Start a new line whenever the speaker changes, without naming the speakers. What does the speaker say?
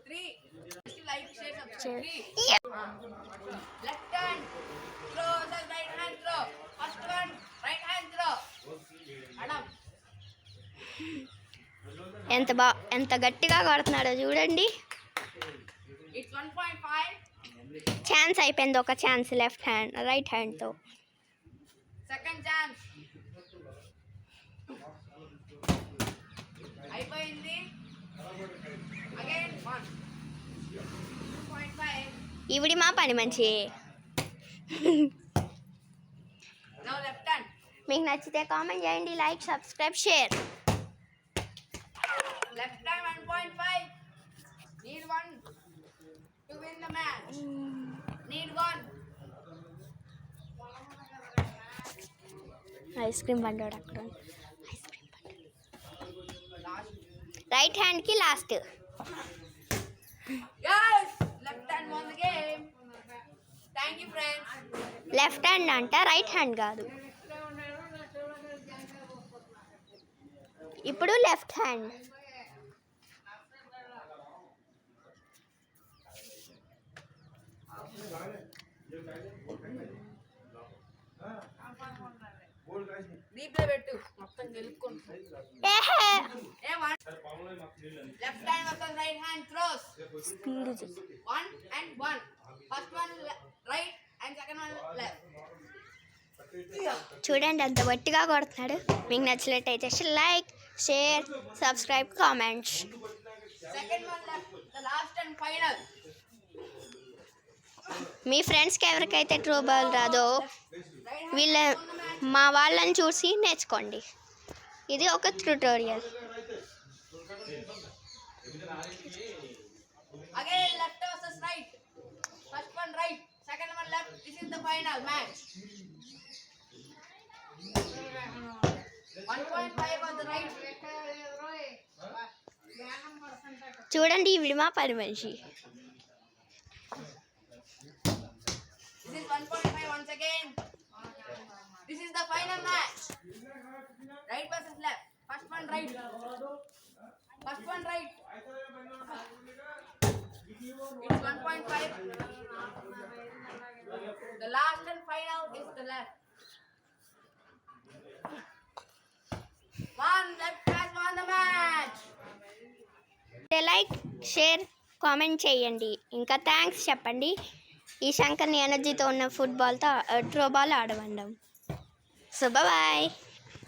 Three. Like, share, subscribe. Left hand throw, right hand throw. First one, right hand throw. Adam.
ఎంత గట్టిగా కొడుతున్నాడో చూడండి.
It's 1.5.
Chance అయిపోయింది, ఒక chance left hand right హ్యాండ్తో.
Second chance. అయిపోయింది. Again 1. 2.5.
ఇవిడి మా పని మంచి.
Now left hand.
మీకు నచ్చితే కామెంట్ చేయండి, like, subscribe, share.
Left hand 1.5. Need 1 to win the match. Need 1.
Ice cream బండోడు అక్కడ. ఐస్ క్రీమ్ బండి రైట్ హ్యాండ్కి లాస్ట్.
Yes, left hand won the game. Thank you friends.
Left hand అంట, right hand కాదు. ఇప్పుడు లెఫ్ట్ హ్యాండ్.
రీప్లే పెట్టు మొత్తం గెలుక్కొని. Left hand versus right hand throws.
Speed
1 and 1. First one right and second one left.
చూడండి అంత గట్టిగా కొడుతున్నాడు. మీకు నచ్చినట్టయితే like, share, subscribe, comments.
Second one left, the last and final.
మీ ఫ్రెండ్స్కి ఎవరికైతే త్రో బాల్ రాదో మా వాళ్ళని చూసి నేర్చుకోండి. ఇది ఒక tutorial.
Again left versus right. First one right, second one left. This is the final match. 1.5 on the right.
చూడండి ఇవి మా పని మనిషి.
This is 1.5 once again. This is the final match. Right versus left. First one right. First one right. It's 1.5. The last and final is the left. One left has won the match.
Like, share, comment చేయండి. ఇంకా thanks చెప్పండి. ఈ శంకర్ని ఎనర్జీతో ఉన్న ఫుట్బాల్తో throw ball ఆడమండం. So bye.